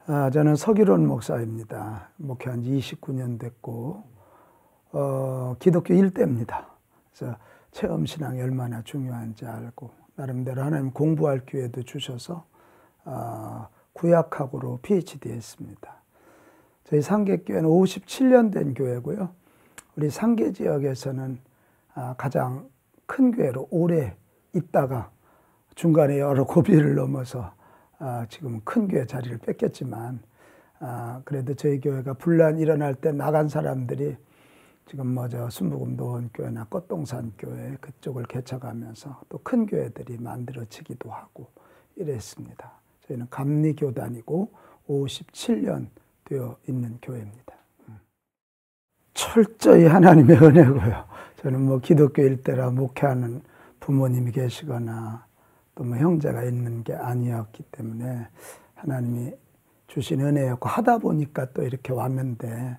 저는 서기론 목사입니다. 목회한 지 29년 됐고, 기독교 일대입니다. 그래서 체험신앙이 얼마나 중요한지 알고, 나름대로 하나님 공부할 기회도 주셔서, 구약학으로 PhD 했습니다. 저희 상계교회는 57년 된 교회고요. 우리 상계 지역에서는 가장 큰 교회로 오래 있다가 중간에 여러 고비를 넘어서 지금 큰 교회 자리를 뺏겼지만, 그래도 저희 교회가 분란 일어날 때 나간 사람들이 지금 순복음 노원교회나 꽃동산 교회 그쪽을 개척하면서 또 큰 교회들이 만들어지기도 하고 이랬습니다. 저희는 감리교단이고 57년 되어 있는 교회입니다. 철저히 하나님의 은혜고요. 저는 기독교 일대라 목회하는 부모님이 계시거나 또 형제가 있는 게 아니었기 때문에 하나님이 주신 은혜였고, 하다 보니까 또 이렇게 왔는데,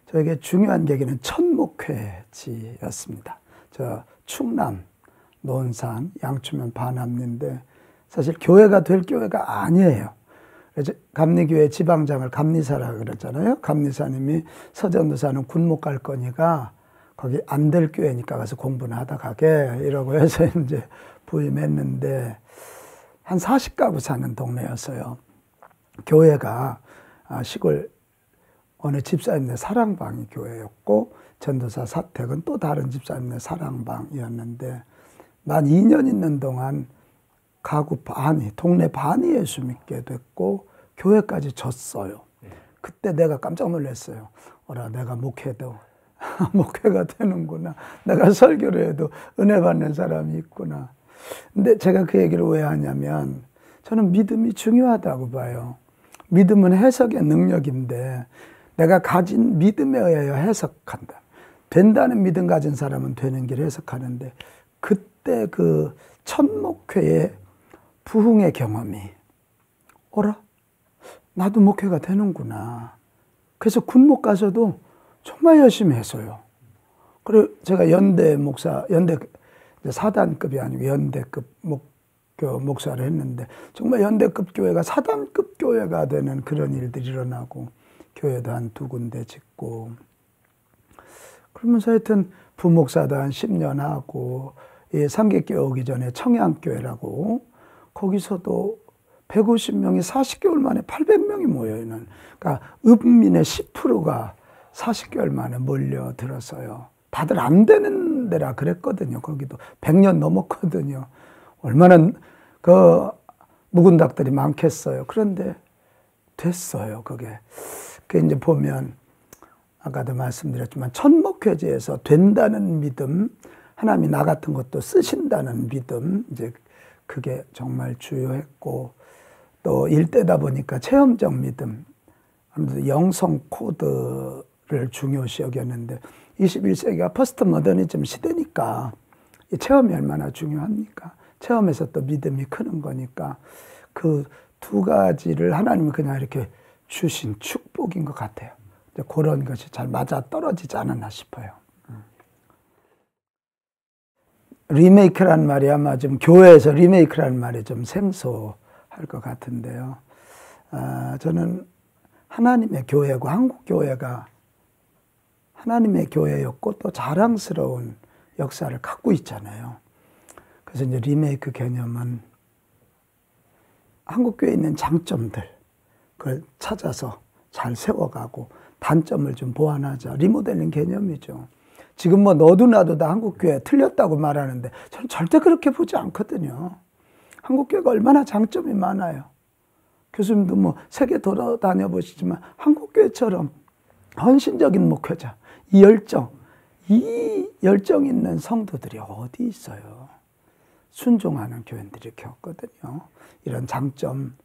저에게 중요한 계기는 첫 목회지였습니다. 저 충남, 논산, 양초면 반암리인데 사실 교회가 될 교회가 아니에요. 감리교회 지방장을 감리사라 그랬잖아요. 감리사님이 서전도사는 군목 갈 거니까 거기 안 될 교회니까 가서 공부나 하다 가게 이러고 해서 이제 부임했는데, 한 40가구 사는 동네였어요. 교회가 시골 어느 집사님네 사랑방이 교회였고, 전도사 사택은 또 다른 집사님네 사랑방이었는데, 난 2년 있는 동안 가구 반이, 동네 반이 예수 믿게 됐고 교회까지 졌어요. 그때 내가 깜짝 놀랐어요. 내가 목회도 목회가 되는구나. 내가 설교를 해도 은혜 받는 사람이 있구나. 근데 제가 그 얘기를 왜 하냐면, 저는 믿음이 중요하다고 봐요. 믿음은 해석의 능력인데, 내가 가진 믿음에 의하여 해석한다. 된다는 믿음 가진 사람은 되는 길 해석하는데, 그때 그 첫 목회의 부흥의 경험이, 나도 목회가 되는구나. 그래서 군목 가서도 정말 열심히 했어요. 그리고 제가 연대 목사, 연대 4단급이 아니고 연대급 목사를 했는데, 정말 연대급 교회가 4단급 교회가 되는 그런 일들이 일어나고, 교회도 한 2군데 짓고, 그러면서 하여튼 부목사도 한 10년 하고, 상계교회 오기 전에 청양교회라고, 거기서도 150명이 40개월 만에 800명이 모여있는, 그러니까 읍민의 10%가 40개월 만에 몰려들었어요. 다들 안 되는 데라 그랬거든요. 거기도 100년 넘었거든요. 얼마나 묵은 닭들이 많겠어요. 그런데 됐어요, 그게. 이제 보면, 아까도 말씀드렸지만, 첫 목회지에서 된다는 믿음, 하나님이 나 같은 것도 쓰신다는 믿음, 이제 그게 정말 주요했고, 또 일대다 보니까 체험적 믿음, 아무래도 영성 코드를 중요시 여겼는데, 21세기가 포스트 모더니즘 시대니까 이 체험이 얼마나 중요합니까? 체험에서 또 믿음이 크는 거니까, 그 두 가지를 하나님이 그냥 이렇게 주신 축복인 것 같아요. 그런 것이 잘 맞아 떨어지지 않았나 싶어요. 리메이크란 말이 아마 좀 교회에서 리메이크란 말이 좀 생소할 것 같은데요. 저는 하나님의 교회고, 한국 교회가 하나님의 교회였고 또 자랑스러운 역사를 갖고 있잖아요. 그래서 이제 리메이크 개념은 한국 교회에 있는 장점들, 그걸 찾아서 잘 세워가고 단점을 좀 보완하자, 리모델링 개념이죠. 지금 너도 나도 다 한국교회 틀렸다고 말하는데, 저는 절대 그렇게 보지 않거든요. 한국교회가 얼마나 장점이 많아요. 교수님도 세계 돌아다녀 보시지만, 한국교회처럼 헌신적인 목회자, 이 열정 있는 성도들이 어디 있어요. 순종하는 교인들이 이렇게 없거든요. 이런 장점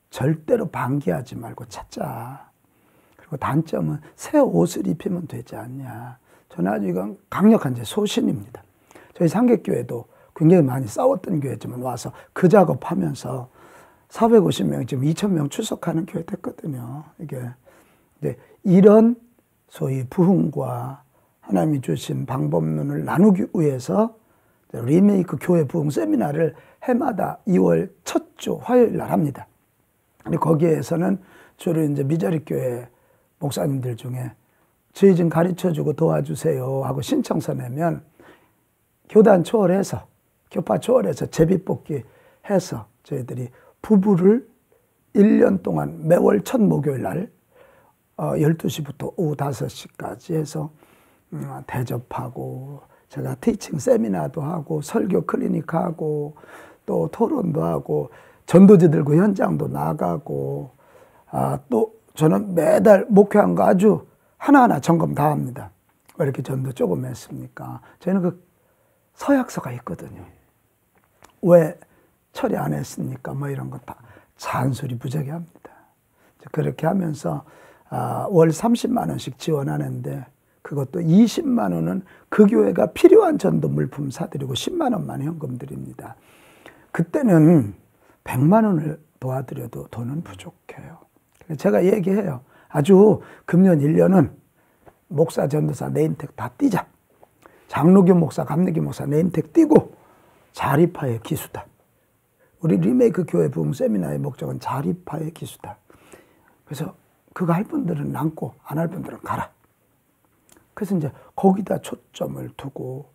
절대로 방기하지 말고 찾자. 그리고 단점은 새 옷을 입히면 되지 않냐. 저는 아주 이건 강력한 제 소신입니다. 저희 상계교회도 굉장히 많이 싸웠던 교회지만 와서 그 작업하면서 450명, 지금 2,000명 출석하는 교회 됐거든요. 이게 이제 이런 소위 부흥과 하나님이 주신 방법론을 나누기 위해서 리메이크 교회 부흥 세미나를 해마다 2월 첫 주 화요일 날 합니다. 근데 거기에서는 주로 이제 미자립교회 목사님들 중에 저희 좀 가르쳐주고 도와주세요 하고 신청서 내면 교단 초월해서, 교파 초월해서 제비뽑기 해서 저희들이 부부를 1년 동안 매월 첫 목요일 날 12시부터 오후 5시까지 해서 대접하고, 제가 티칭 세미나도 하고 설교 클리닉 하고 또 토론도 하고 전도지들과 현장도 나가고, 또 저는 매달 목회한 거 아주 하나하나 점검 다 합니다. 왜 이렇게 전도 조금 했습니까? 저희는 그 서약서가 있거든요. 왜 처리 안 했습니까? 뭐 이런 거 다 잔소리 무지하게 합니다. 그렇게 하면서 월 30만 원씩 지원하는데, 그것도 20만 원은 그 교회가 필요한 전도 물품 사드리고 10만 원만 현금 드립니다. 그때는 100만 원을 도와드려도 돈은 부족해요. 제가 얘기해요. 아주 금년 1년은 목사, 전도사 네임택 다 띄자. 장로교 목사, 감리교 목사 네임택 띄고 자립화의 기수다. 우리 리메이크 교회 부흥 세미나의 목적은 자립화의 기수다. 그래서 그거 할 분들은 남고 안 할 분들은 가라. 그래서 이제 거기다 초점을 두고,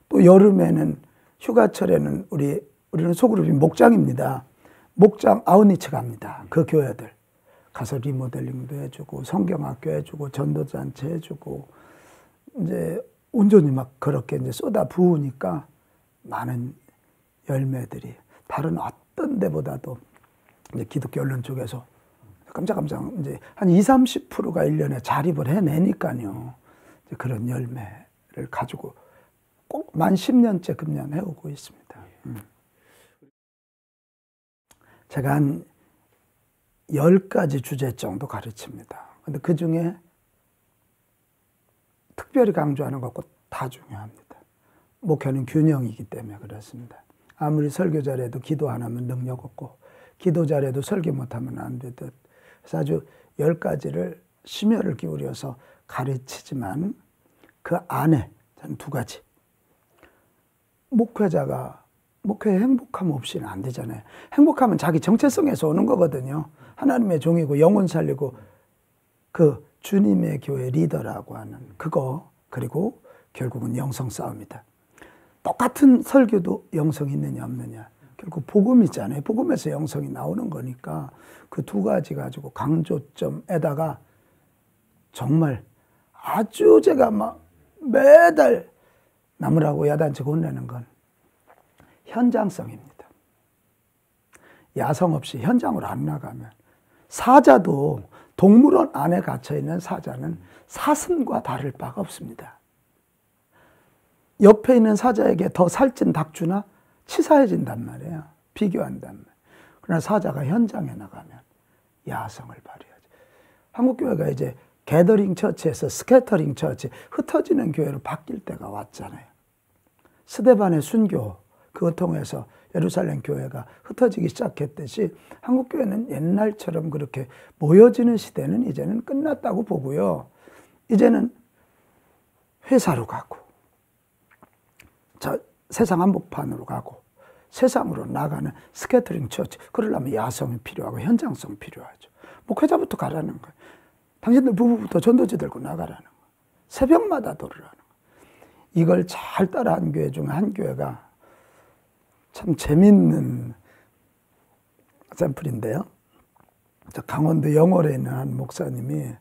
또 여름에는 휴가철에는 우리는 소그룹이 목장입니다. 목장 아웃리치 갑니다. 그 교회들 가서 리모델링도 해주고 성경학교 해주고 전도잔치 해주고, 이제 온전히 막 그렇게 이제 쏟아 부으니까 많은 열매들이 다른 어떤 데보다도 이제 기독교 언론 쪽에서 깜짝깜짝 이제 한 20-30%가 1년에 자립을 해내니까요. 이제 그런 열매를 가지고 꼭 만 10년째 금년 해오고 있습니다. 제가 한 10가지 주제 정도 가르칩니다. 근데 그 중에 특별히 강조하는 것과 다 중요합니다. 목회는 균형이기 때문에 그렇습니다. 아무리 설교 잘해도 기도 안 하면 능력 없고, 기도 잘해도 설교 못하면 안 되듯. 그래서 아주 10가지를 심혈을 기울여서 가르치지만 그 안에 저는 2가지. 목회에 행복함 없이는 안 되잖아요. 행복하면 자기 정체성에서 오는 거거든요. 하나님의 종이고 영혼 살리고 그 주님의 교회 리더라고 하는 그거, 그리고 결국은 영성 싸움이다. 똑같은 설교도 영성이 있느냐 없느냐. 결국 복음이잖아요. 복음에서 영성이 나오는 거니까 그 2가지 가지고 강조점에다가 정말 아주 제가 막 매달 남으라고 야단치고 혼내는 건 현장성입니다. 야성 없이 현장으로 안 나가면, 사자도 동물원 안에 갇혀있는 사자는 사슴과 다를 바가 없습니다. 옆에 있는 사자에게 더 살찐 닭 주나 치사해진단 말이에요. 비교한단 말이에요. 그러나 사자가 현장에 나가면 야성을 발휘하죠. 한국교회가 이제 게더링 처치에서 스캐터링 처치, 흩어지는 교회로 바뀔 때가 왔잖아요. 스데반의 순교, 그거 통해서 예루살렘 교회가 흩어지기 시작했듯이 한국교회는 옛날처럼 그렇게 모여지는 시대는 이제는 끝났다고 보고요. 이제는 회사로 가고, 세상 한복판으로 가고, 세상으로 나가는 스캐터링 처치. 그러려면 야성이 필요하고 현장성이 필요하죠. 목회자부터 가라는 거예요. 당신들 부부부터 전도지 들고 나가라는 거예요. 새벽마다 돌으라는 거예요. 이걸 잘 따라한 교회 중에 한 교회가 참 재밌는 샘플인데요. 강원도 영월에 있는 한 목사님이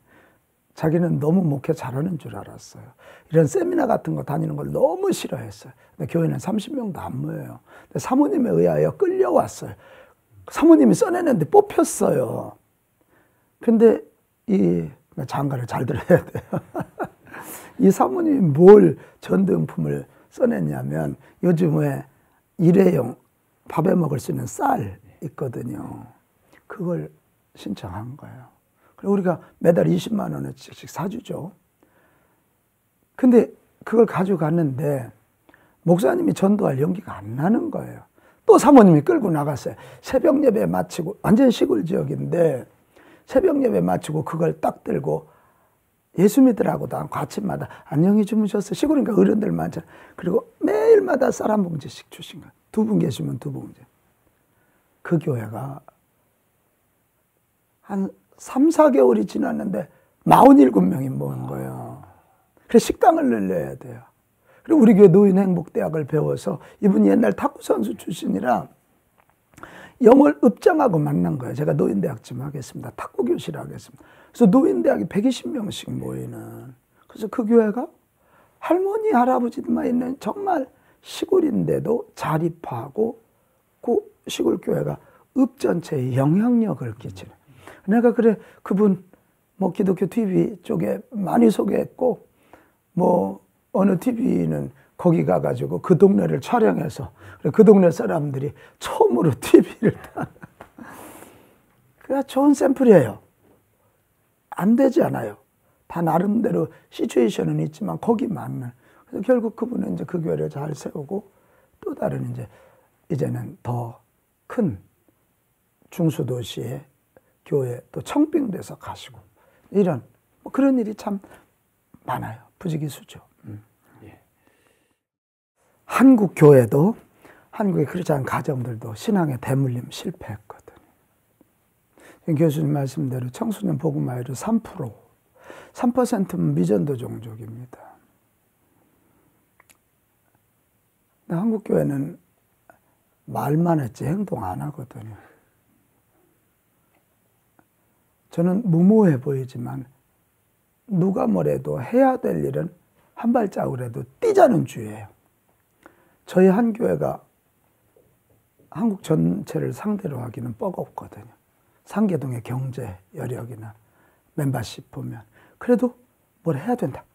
자기는 너무 목회 잘하는 줄 알았어요. 이런 세미나 같은 거 다니는 걸 너무 싫어했어요. 근데 교회는 30명도 안 모여요. 근데 사모님에 의하여 끌려왔어요. 사모님이 써내는데 뽑혔어요. 근데 이 장가를 잘 들어야 돼요. 이 사모님이 뭘 전등품을 써냈냐면, 요즘에 일회용 밥에 먹을 수 있는 쌀 있거든요. 그걸 신청한 거예요. 그리고 우리가 매달 20만 원어치씩 사주죠. 근데 그걸 가져갔는데 목사님이 전도할 용기가 안 나는 거예요. 또 사모님이 끌고 나갔어요. 새벽 예배 마치고, 완전 시골 지역인데 새벽 예배 마치고 그걸 딱 들고 예수 믿으라고도 않고 아침마다 안녕히 주무셨어요. 시골이니까 어른들 많잖아요. 그리고 매일마다 쌀 한 봉지씩 주신 거예요. 2분 계시면 2봉지. 그 교회가 한 3, 4개월이 지났는데 47명이 모은 거예요. 그래서 식당을 늘려야 돼요. 그리고 우리 교회 노인행복대학을 배워서 이분이 옛날 탁구선수 출신이라 영어를 읍장하고 만난 거예요. 제가 노인대학 좀 하겠습니다. 탁구교실 하겠습니다. 그래서 노인대학이 120명씩 모이는. 그래서 그 교회가 할머니, 할아버지들만 있는 정말 시골인데도 자립하고 그 시골 교회가 읍 전체에 영향력을 끼치는. 내가 그래 그분 뭐 기독교 TV 쪽에 많이 소개했고 뭐 어느 TV는 거기 가가지고 그 동네를 촬영해서 그 동네 사람들이 처음으로 TV를 다. 그게 좋은 샘플이에요. 안 되지 않아요. 다 나름대로 시츄에이션은 있지만 거기 맞는. 그래서 결국 그분은 이제 그 교회를 잘 세우고 또 다른 이제는 더 큰 중수도시의 교회 또 청빙돼서 가시고 이런 뭐 그런 일이 참 많아요. 부지기수죠. 예. 한국 교회도 한국의 크리스찬 가정들도 신앙의 대물림 실패했거든요. 교수님 말씀대로 청소년 복음화율이 3%면 미전도 종족입니다. 근데 한국 교회는 말만 했지 행동 안 하거든요. 저는 무모해 보이지만 누가 뭐래도 해야 될 일은 한 발자국이라도 뛰자는 주의예요. 저희 한 교회가 한국 전체를 상대로 하기는 뻐겁거든요. 상계동의 경제 여력이나 멤버십 보면 그래도 뭘 해야 된다.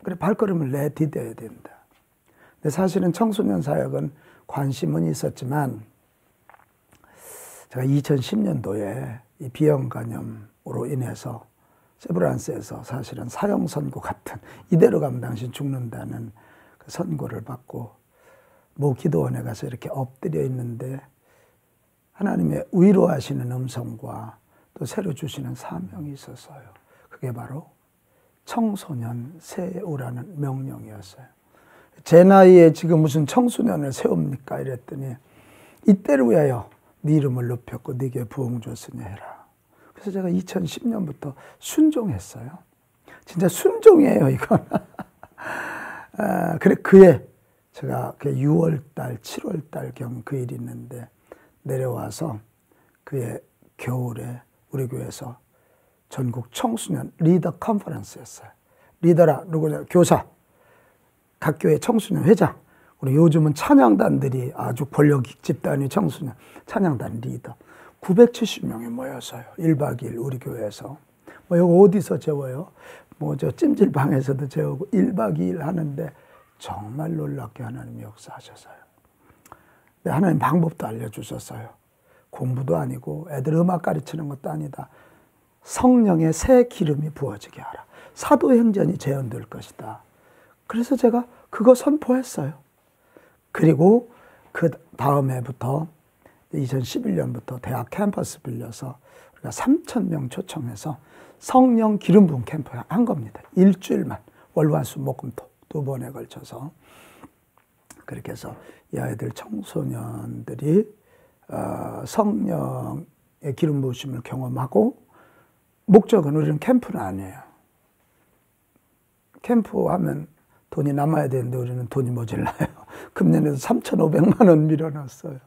그래 발걸음을 내디뎌야 된다. 근데 사실은 청소년 사역은 관심은 있었지만 제가 2010년도에 이 비형 간염으로 인해서 세브란스에서 사실은 사형 선고 같은 이대로 가면 당신 죽는다는 그 선고를 받고 모 기도원에 가서 이렇게 엎드려 있는데 하나님의 위로하시는 음성과 또 새로 주시는 사명이 있었어요. 그게 바로 청소년 세우라는 명령이었어요. 제 나이에 지금 무슨 청소년을 세웁니까? 이랬더니 이때를 위하여 네 이름을 높였고 네게 부흥 줬으니 해라. 그래서 제가 2010년부터 순종했어요. 진짜 순종이에요, 이건. 그래 그해 제가 6월달, 7월달경 그 일이 있는데 내려와서 그해 겨울에 우리 교회에서 전국 청소년 리더 컨퍼런스였어요. 리더라 누구냐? 교사, 각 교회 청소년 회장, 우리 요즘은 찬양단들이 아주 권력 집단이 청소년 찬양단 리더 970명이 모였어요. 1박 2일 우리 교회에서. 뭐 이거 어디서 재워요? 뭐 저 찜질방에서도 재우고 1박 2일 하는데 정말 놀랍게 하나님이 역사하셨어요. 하나님 방법도 알려주셨어요. 공부도 아니고 애들 음악 가르치는 것도 아니다. 성령의 새 기름이 부어지게 하라. 사도행전이 재현될 것이다. 그래서 제가 그거 선포했어요. 그리고 그 다음 해부터 2011년부터 대학 캠퍼스 빌려서 우리가 3,000명 초청해서 성령 기름 부음 캠프 한 겁니다. 일주일만 월화수목금토 2번에 걸쳐서 그렇게 해서 이 아이들 청소년들이 성령의 기름 부으심을 경험하고 목적은 우리는 캠프는 아니에요. 캠프 하면 돈이 남아야 되는데 우리는 돈이 모자라요. 금년에도 3,500만 원 밀어넣었어요.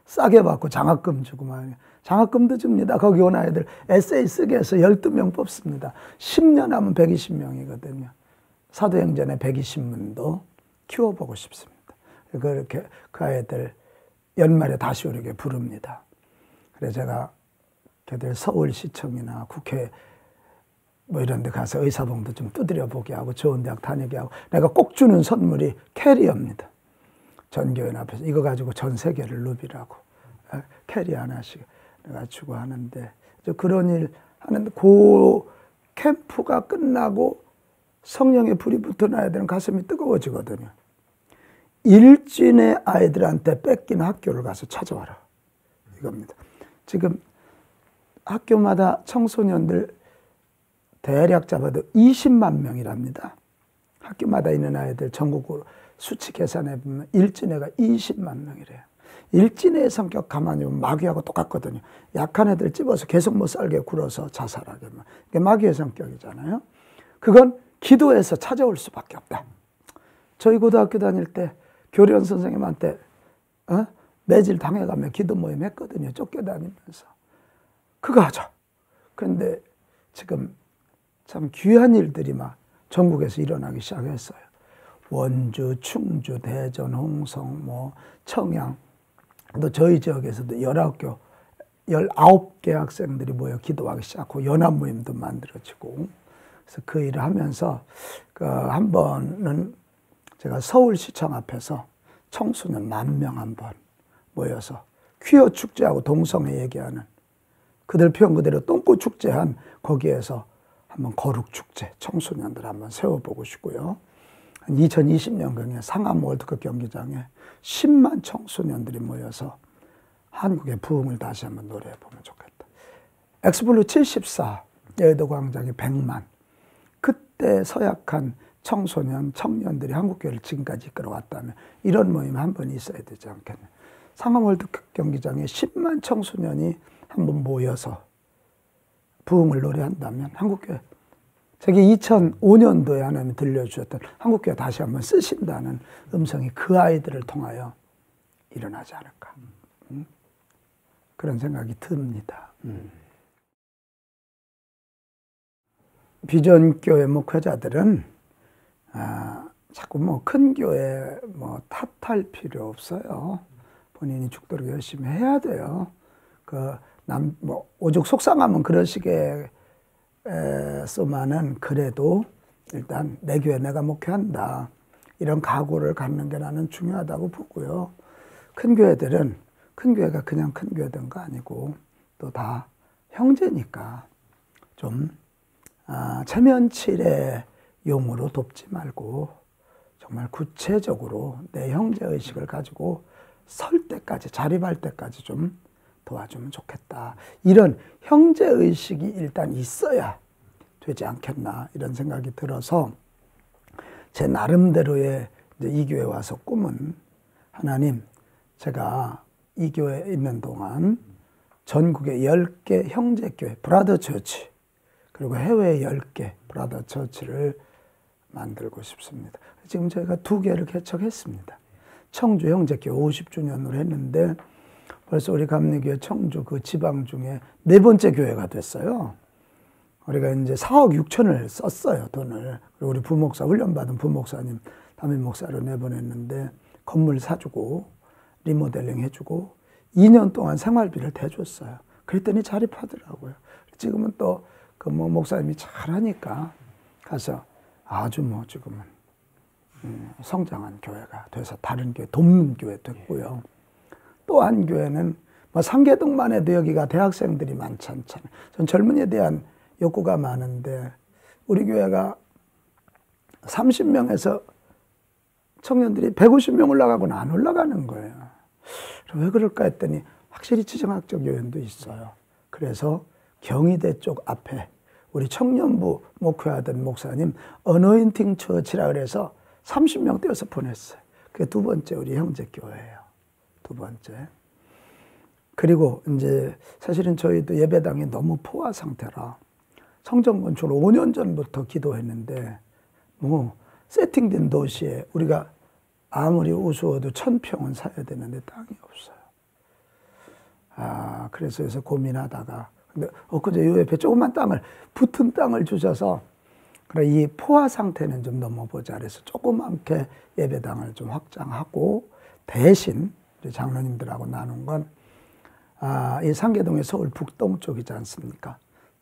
싸게 받고 장학금 주고 막 장학금도 줍니다. 거기 온 아이들 에세이 쓰게 해서 12명 뽑습니다. 10년 하면 120명이거든요. 사도행전의 120문도 키워보고 싶습니다. 그렇게 그 아이들 연말에 다시 오르게 부릅니다. 그래서 제가 걔들 서울시청이나 국회 뭐 이런 데 가서 의사봉도 좀 두드려 보게 하고 좋은 대학 다니게 하고 내가 꼭 주는 선물이 캐리어입니다. 전교회 앞에서 이거 가지고 전 세계를 누비라고 캐리 하나씩 내가 주고 하는데 그런 일 하는데 그 캠프가 끝나고 성령의 불이 붙은 아이들은 가슴이 뜨거워지거든요. 일진의 아이들한테 뺏긴 학교를 가서 찾아와라. 이겁니다. 지금 학교마다 청소년들 대략 잡아도 20만 명이랍니다. 학교마다 있는 아이들 전국으로 수치 계산해 보면 일진애가 20만 명이래요. 일진의 성격 가만히 보면 마귀하고 똑같거든요. 약한 애들 집어서 계속 못 살게 굴어서 자살하게. 이게 마귀의 성격이잖아요. 그건 기도에서 찾아올 수밖에 없다. 저희 고등학교 다닐 때 교련 선생님한테 매질 당해가며 기도 모임 했거든요. 쫓겨다니면서. 그거 하자. 그런데 지금 참 귀한 일들이 막 전국에서 일어나기 시작했어요. 원주, 충주, 대전, 홍성, 청양, 또 저희 지역에서도 19개 학생들이 모여 기도하기 시작하고 연합 모임도 만들어지고, 그래서 그 일을 하면서 한 번은 제가 서울시청 앞에서 청소년 10,000명 한번 모여서 퀴어 축제하고 동성애 얘기하는, 그들 표현 그대로 똥꼬 축제한 거기에서 한번 거룩 축제 청소년들 한번 세워보고 싶고요. 2020년경에 상암 월드컵 경기장에 10만 청소년들이 모여서 한국의 부흥을 다시 한번 노래해보면 좋겠다. 엑스블루 74, 여의도 광장이 100만. 그때 서약한 청소년, 청년들이 한국교회를 지금까지 이끌어왔다면 이런 모임 한 번 있어야 되지 않겠냐. 상암 월드컵 경기장에 10만 청소년이 한번 모여서 부흥을 노래한다면 한국교회, 제가 2005년도에 하나님이 들려주셨던 한국교회 다시 한번 쓰신다는 음성이 그 아이들을 통하여 일어나지 않을까. 그런 생각이 듭니다. 비전교회 목회자들은 자꾸 큰 교회 탓할 필요 없어요. 본인이 죽도록 열심히 해야 돼요. 오죽 속상하면 그러시게 쏘마는 그래도 일단 내 교회 내가 목회한다. 이런 각오를 갖는 게 나는 중요하다고 보고요. 큰 교회들은 큰 교회가 그냥 큰 교회된 거 아니고 또 다 형제니까 좀 체면칠의 용으로 돕지 말고 정말 구체적으로 내 형제의식을 가지고 설 때까지, 자립할 때까지 좀 도와주면 좋겠다. 이런 형제의식이 일단 있어야 되지 않겠나 이런 생각이 들어서 제 나름대로의 이 교회에 와서 꿈은, 하나님, 제가 이 교회에 있는 동안 전국에 10개 형제교회, 브라더 처치, 그리고 해외에 10개 브라더 처치를 만들고 싶습니다. 지금 저희가 2개를 개척했습니다. 청주 형제교회 50주년으로 했는데 벌써 우리 감리교회 청주 그 지방 중에 4번째 교회가 됐어요. 우리가 이제 4억 6천을 썼어요, 돈을. 그리고 우리 부목사, 훈련받은 부목사님 담임 목사로 내보냈는데 건물 사주고 리모델링 해주고 2년 동안 생활비를 대줬어요. 그랬더니 자립하더라고요. 지금은 또 그 목사님이 잘하니까 가서 아주 지금은 성장한 교회가 돼서 다른 교회, 돕는 교회 됐고요. 또 한 교회는 상계동만 해도 여기가 대학생들이 많지 않잖아요. 전 젊은이에 대한 욕구가 많은데 우리 교회가 30명에서 청년들이 150명 올라가고는 안 올라가는 거예요. 왜 그럴까 했더니 확실히 지정학적 요인도 있어요. 그래서 경희대 쪽 앞에 우리 청년부 목회하던 목사님 어노인팅 처치라 그래서 30명 떼어서 보냈어요. 그게 2번째 우리 형제교회예요. 2번째. 그리고 이제 사실은 저희도 예배당이 너무 포화 상태라 성전 건축을 5년 전부터 기도했는데 세팅된 도시에 우리가 아무리 우스워도 1,000평은 사야 되는데 땅이 없어요. 그래서 고민하다가 근데 엊그제 요 옆에 조그만 땅을, 붙은 땅을 주셔서 그래 이 포화 상태는 좀 넘어보자 그래서 조그맣게 예배당을 좀 확장하고 대신 우리 장로님들하고 나눈 건 이 상계동의 서울 북동 쪽이지 않습니까?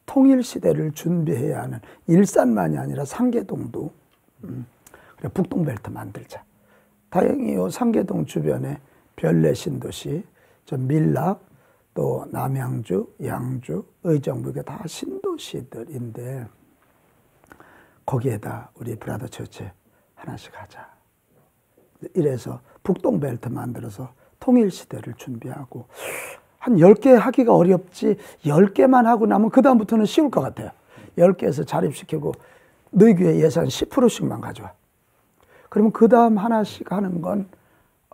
통일시대를 준비해야 하는 일산만이 아니라 상계동도 그래 북동벨트 만들자. 다행히 요 상계동 주변에 별내 신도시, 밀락, 또 남양주, 양주, 의정부 이게 다 신도시들인데 거기에다 우리 브라더 처치 하나씩 하자. 이래서 북동벨트 만들어서 통일시대를 준비하고 한 10개 하기가 어렵지 10개만 하고 나면 그 다음부터는 쉬울 것 같아요. 10개에서 자립시키고 너희 교회 예산 10%씩만 가져와. 그러면 그 다음 하나씩 하는 건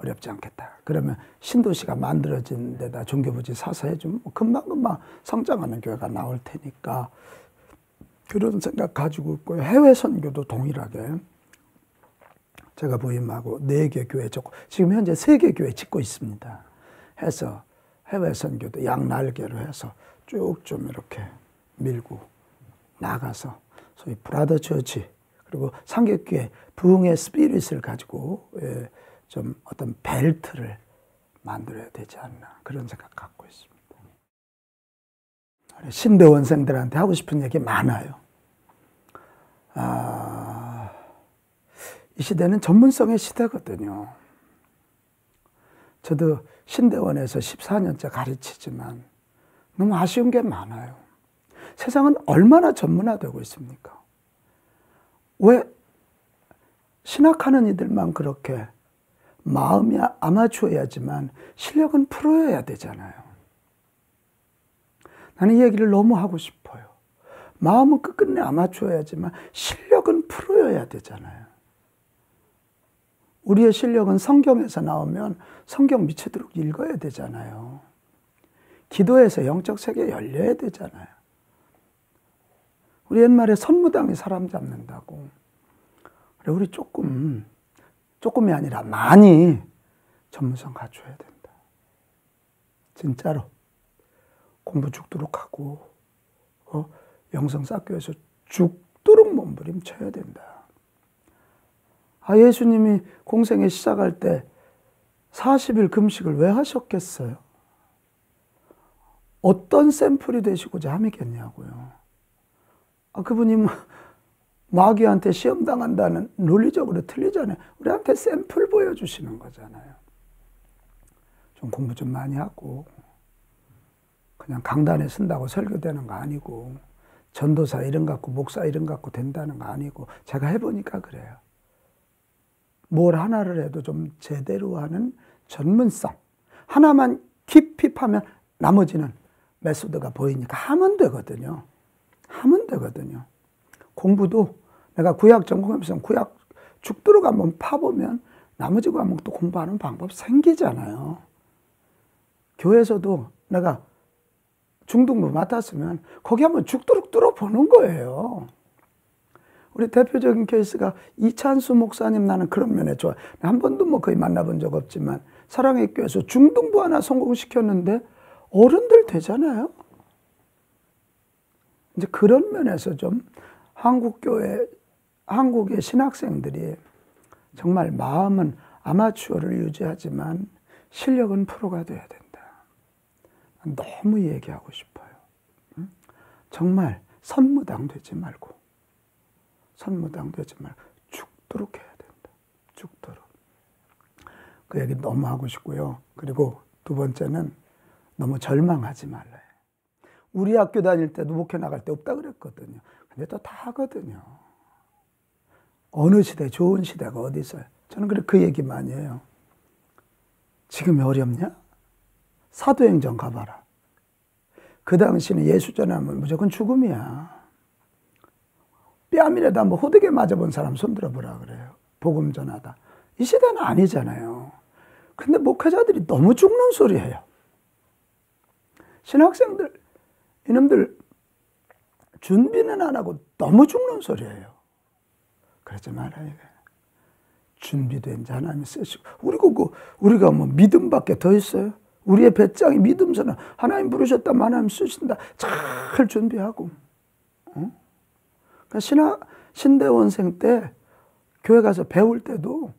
어렵지 않겠다. 그러면 신도시가 만들어진 데다 종교부지 사서 해주면 금방금방 성장하는 교회가 나올 테니까 그런 생각 가지고 있고요. 해외 선교도 동일하게 제가 부임하고 4개 교회 짓고 지금 현재 3개 교회 짓고 있습니다. 해서 해외 선교도 양날개로 해서 쭉 좀 이렇게 밀고 나가서 소위 브라더 처치 그리고 상계교회 부흥의 스피릿을 가지고 좀 어떤 벨트를 만들어야 되지 않나 그런 생각 갖고 있습니다. 신대원생들한테 하고 싶은 얘기 많아요. 이 시대는 전문성의 시대거든요. 저도 신대원에서 14년째 가르치지만 너무 아쉬운 게 많아요. 세상은 얼마나 전문화되고 있습니까? 왜 신학하는 이들만 그렇게 마음이 아마추어야지만 실력은 프로여야 되잖아요. 나는 이 얘기를 너무 하고 싶어요. 마음은 끝끝내 아마추어야지만 실력은 프로여야 되잖아요. 우리의 실력은 성경에서 나오면 성경 미치도록 읽어야 되잖아요. 기도에서 영적 세계 열려야 되잖아요. 우리 옛말에 선무당이 사람 잡는다고. 그래, 우리 조금이 아니라 많이 전문성 갖춰야 된다. 진짜로. 공부 죽도록 하고, 영성 쌓기 위해서 죽도록 몸부림쳐야 된다. 예수님이 공생애 시작할 때 40일 금식을 왜 하셨겠어요? 어떤 샘플이 되시고자 함이겠냐고요. 그분이 마귀한테 시험당한다는 논리적으로 틀리잖아요. 우리한테 샘플 보여주시는 거잖아요. 좀 공부 좀 많이 하고 그냥 강단에 쓴다고 설교되는 거 아니고 전도사 이름 갖고 목사 이름 갖고 된다는 거 아니고 제가 해보니까 그래요. 뭘 하나를 해도 좀 제대로 하는 전문성. 하나만 깊이 파면 나머지는 메소드가 보이니까 하면 되거든요. 하면 되거든요. 공부도 내가 구약 전공하면서 구약 죽도록 한번 파보면 나머지 과목도 공부하는 방법 생기잖아요. 교회에서도 내가 중등부 맡았으면 거기 한번 죽도록 뚫어보는 거예요. 우리 대표적인 케이스가 이찬수 목사님, 나는 그런 면에 좋아요. 한 번도 거의 만나본 적 없지만 사랑의 교회에서 중등부 하나 성공시켰는데 어른들 되잖아요. 이제 그런 면에서 좀 한국의 신학생들이 정말 마음은 아마추어를 유지하지만 실력은 프로가 돼야 된다. 너무 얘기하고 싶어요. 정말 선무당 되지 말고 죽도록 해야 된다. 죽도록. 그 얘기 너무 하고 싶고요. 그리고 두 번째는 너무 절망하지 말아요. 우리 학교 다닐 때도 목회 나갈 데 없다 그랬거든요. 근데 또 다 하거든요. 어느 시대, 좋은 시대가 어디 있어요? 저는 그 얘기 많이 해요. 지금이 어렵냐? 사도행전 가봐라. 그 당시는 예수 전하면 무조건 죽음이야. 뺨이라도 한번 호되게 맞아본 사람 손들어보라 그래요. 복음 전하다. 이 시대는 아니잖아요. 근데 목회자들이 너무 죽는 소리 해요. 신학생들, 이놈들 준비는 안 하고 너무 죽는 소리예요. 그러지 말아요. 준비된 자 하나님이 쓰시고 우리가 뭐 믿음밖에 더 있어요? 우리의 배짱이 믿음서는 하나님 부르셨다면 하나님 쓰신다. 잘 준비하고. 그러니까 신대원생 때 교회 가서 배울 때도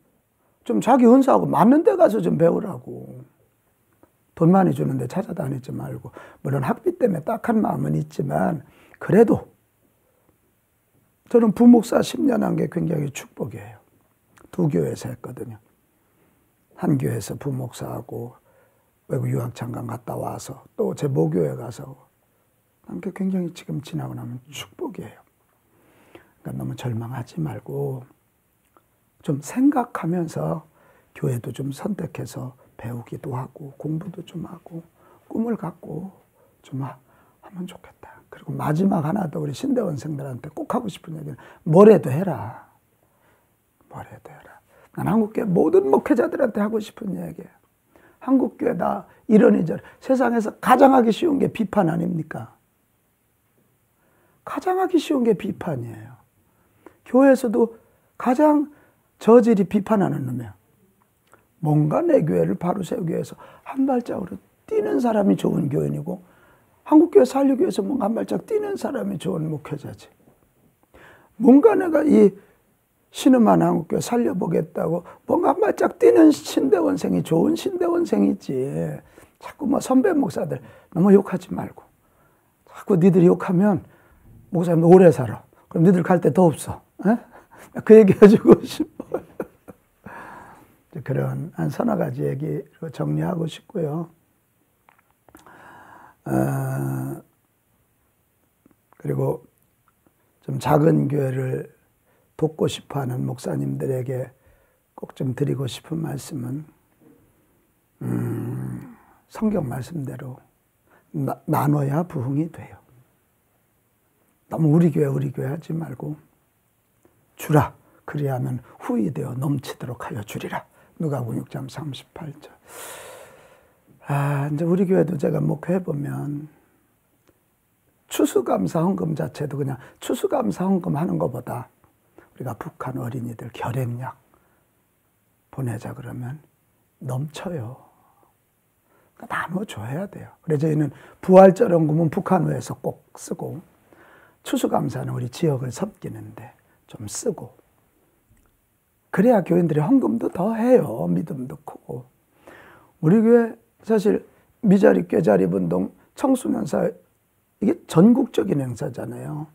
좀 자기 은사하고 맞는 데 가서 좀 배우라고. 돈 많이 주는데 찾아다니지 말고. 물론 학비 때문에 딱한 마음은 있지만 그래도 저는 부목사 10년 한 게 굉장히 축복이에요. 2교회에서 했거든요. 한 교회에서 부목사하고 외국 유학 잠깐 갔다 와서 또 제 모교회 가서 그게 굉장히 지금 지나고 나면 축복이에요. 그러니까 너무 절망하지 말고 좀 생각하면서 교회도 좀 선택해서 배우기도 하고 공부도 좀 하고 꿈을 갖고 좀 하면 좋겠다. 그리고 마지막 하나 더 우리 신대원생들한테 꼭 하고 싶은 얘기는 뭐래도 해라. 뭐래도 해라. 난 한국교회 모든 목회자들한테 하고 싶은 얘기예요. 한국교회 다 이러니 저러니. 세상에서 가장 하기 쉬운 게 비판 아닙니까? 가장 하기 쉬운 게 비판이에요. 교회에서도 가장 저질이 비판하는 놈이야. 뭔가 내 교회를 바로 세우기 위해서 한 발짝으로 뛰는 사람이 좋은 교인이고, 한국교회 살리기 위해서 뭔가 한 발짝 뛰는 사람이 좋은 목회자지. 뭔가 내가 이 신음한 한국교회 살려보겠다고 뭔가 한 발짝 뛰는 신대원생이 좋은 신대원생이지. 자꾸 뭐 선배 목사들 너무 욕하지 말고. 자꾸 니들이 욕하면 목사님 오래 살아. 그럼 니들 갈 데 더 없어. 에? 그 얘기 해주고 싶어요. 그런 한 서너 가지 얘기로 정리하고 싶고요. 그리고 좀 작은 교회를 돕고 싶어하는 목사님들에게 꼭 좀 드리고 싶은 말씀은 성경 말씀대로 나눠야 부흥이 돼요. 너무 우리 교회 하지 말고 주라. 그리하면 후히 되어 넘치도록 하여 주리라. 누가복음 6장 38절. 이제 우리 교회도 제가 목회해보면 추수감사 헌금 자체도 그냥 추수감사 헌금 하는 것보다 우리가 북한 어린이들 결핵약 보내자 그러면 넘쳐요. 그러니까 나눠줘야 돼요. 그래서 저희는 부활절 헌금은 북한호에서 꼭 쓰고, 추수감사는 우리 지역을 섬기는데 좀 쓰고, 그래야 교인들이 헌금도 더 해요. 믿음도 크고. 우리 교회 사실 미자립, 꾀자립 운동, 청소년사 이게 전국적인 행사잖아요.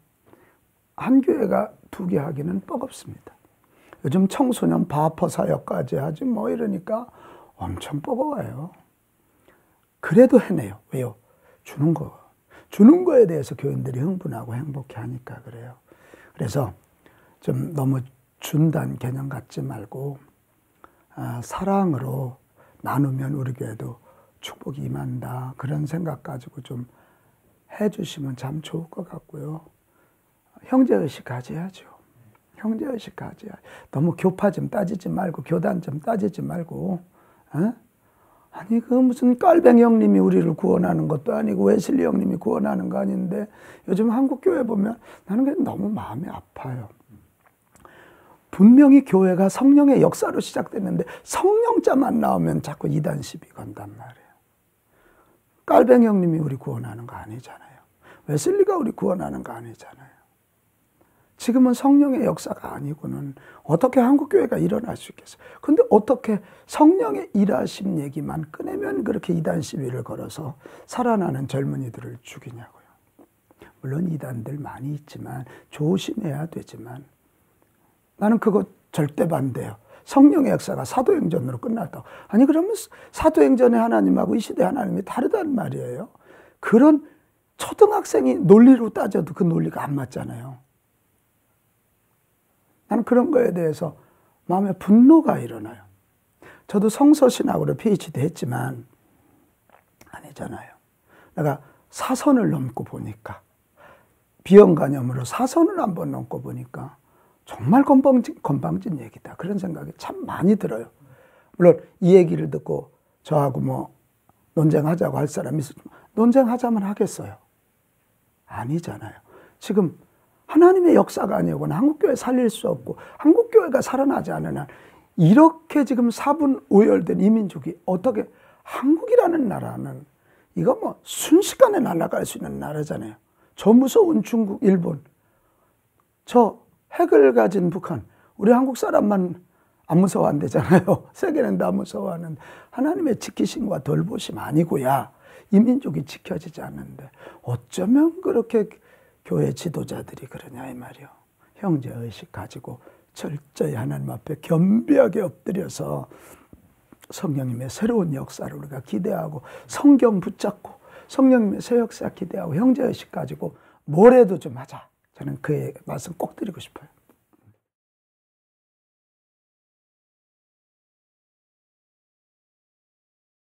한 교회가 두 개 하기는 뻐겁습니다. 요즘 청소년 바퍼 사역까지 하지 뭐 이러니까 엄청 뻐거워요. 그래도 해내요. 왜요? 주는 거. 주는 거에 대해서 교인들이 흥분하고 행복해 하니까 그래요. 그래서 좀 너무 준다는 개념 갖지 말고 사랑으로 나누면 우리 교회도 축복이 임한다. 그런 생각 가지고 좀 해주시면 참 좋을 것 같고요. 형제의식 가져야죠. 형제의식 가져야. 너무 교파 좀 따지지 말고, 교단 좀 따지지 말고. 에? 아니 그 무슨 깔뱅이 형님이 우리를 구원하는 것도 아니고 웨슬리 형님이 구원하는 거 아닌데, 요즘 한국교회 보면 나는 그게 너무 마음이 아파요. 분명히 교회가 성령의 역사로 시작됐는데 성령자만 나오면 자꾸 이단 시비 건단 말이에요. 깔뱅이 형님이 우리 구원하는 거 아니잖아요. 웨슬리가 우리 구원하는 거 아니잖아요. 지금은 성령의 역사가 아니고는 어떻게 한국교회가 일어날 수 있겠어요. 근데 어떻게 성령의 일하심 얘기만 꺼내면 그렇게 이단 시비를 걸어서 살아나는 젊은이들을 죽이냐고요. 물론 이단들 많이 있지만 조심해야 되지만, 나는 그거 절대 반대예요. 성령의 역사가 사도행전으로 끝났다고. 아니 그러면 사도행전의 하나님하고 이 시대 하나님이 다르단 말이에요. 그런 초등학생이 논리로 따져도 그 논리가 안 맞잖아요. 나는 그런 거에 대해서 마음에 분노가 일어나요. 저도 성서신학으로 PhD 했지만 아니잖아요. 내가 사선을 넘고 보니까, 비형간염으로 사선을 한번 넘고 보니까 정말 건방진 얘기다. 그런 생각이 참 많이 들어요. 물론 이 얘기를 듣고 저하고 뭐 논쟁하자고 할 사람이 있으면 논쟁하자면 하겠어요. 아니잖아요. 지금 하나님의 역사가 아니고는 한국교회 살릴 수 없고, 한국교회가 살아나지 않은 한 이렇게 지금 사분오열된 이민족이 어떻게, 한국이라는 나라는 이거 뭐 순식간에 날아갈 수 있는 나라잖아요. 저 무서운 중국, 일본, 저 핵을 가진 북한, 우리 한국 사람만 안 무서워한대잖아요. 세계는 다 무서워하는데 하나님의 지키심과 돌보심 아니고야 이 민족이 지켜지지 않는데 어쩌면 그렇게 교회 지도자들이 그러냐 이 말이요. 형제의식 가지고 철저히 하나님 앞에 겸비하게 엎드려서 성령님의 새로운 역사를 우리가 기대하고, 성경 붙잡고 성령님의 새 역사 기대하고 형제의식 가지고 뭐래도 좀 하자. 저는 그 말씀 꼭 드리고 싶어요.